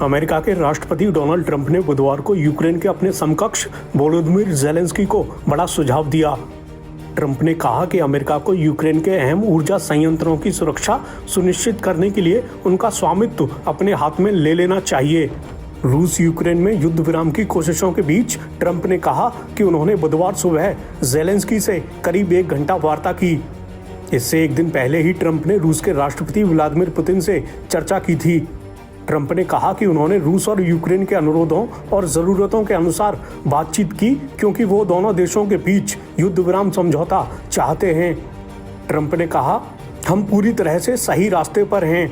America के राष्ट्रपति Donald Trump ने बुधवार को यूक्रेन के अपने समकक्ष वोलोदिमीर ज़ेलेंस्की को बड़ा सुझाव दिया। ट्रंप ने कहा कि अमेरिका को यूक्रेन के अहम ऊर्जा संयंत्रों की सुरक्षा सुनिश्चित करने के लिए उनका स्वामित्व अपने हाथ में ले लेना चाहिए। रूस यूक्रेन में युद्ध विराम की कोशिशों के बीच ट्रंप ने कहा कि उन्होंने बुधवार सुबह ज़ेलेंस्की से करीब 1 घंटा वार्ता की। इससे एक दिन पहले ही ट्रंप ने रूस के राष्ट्रपति व्लादिमीर पुतिन से चर्चा की थी। ट्रंप ने कहा कि उन्होंने रूस और यूक्रेन के अनुरोधों और ज़रूरतों के अनुसार बातचीत की, क्योंकि वो दोनों देशों के बीच युद्ध विराम समझौता चाहते हैं। ट्रंप ने कहा, हम पूरी तरह से सही रास्ते पर हैं।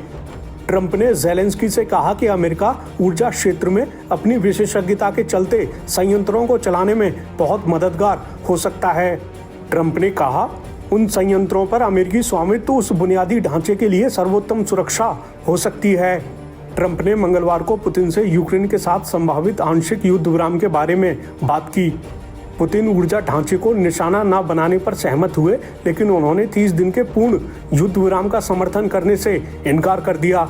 ट्रंप ने ज़ेलेंस्की से कहा कि अमेरिका ऊर्जा क्षेत्र में अपनी विशेषज्ञता के चलते संयंत्रों को चलाने में बहुत मददगार हो सकता है। ट्रंप ने कहा, उन संयंत्रों पर अमेरिकी स्वामित्व उस बुनियादी ढांचे के लिए सर्वोत्तम सुरक्षा हो सकती है। ट्रंप ने मंगलवार को पुतिन से यूक्रेन के साथ संभावित आंशिक युद्ध विराम के बारे में बात की। पुतिन ऊर्जा ढांचे को निशाना न बनाने पर सहमत हुए, लेकिन उन्होंने 30 दिन के पूर्ण युद्ध विराम का समर्थन करने से इनकार कर दिया।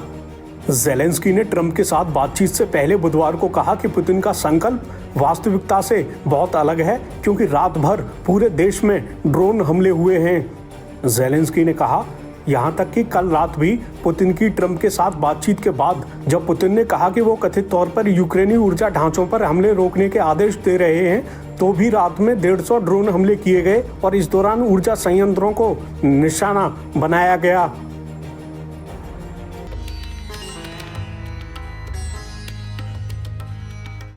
ज़ेलेंस्की ने ट्रंप के साथ बातचीत से पहले बुधवार को कहा कि पुतिन का संकल्प वास्तविकता से बहुत अलग है, क्योंकि रात भर पूरे देश में ड्रोन हमले हुए हैं। ज़ेलेंस्की ने कहा, यहाँ तक कि कल रात भी पुतिन की ट्रंप के साथ बातचीत के बाद, जब पुतिन ने कहा कि वो कथित तौर पर यूक्रेनी ऊर्जा ढांचों पर हमले रोकने के आदेश दे रहे हैं, तो भी रात में 150 ड्रोन हमले किए गए और इस दौरान ऊर्जा संयंत्रों को निशाना बनाया गया।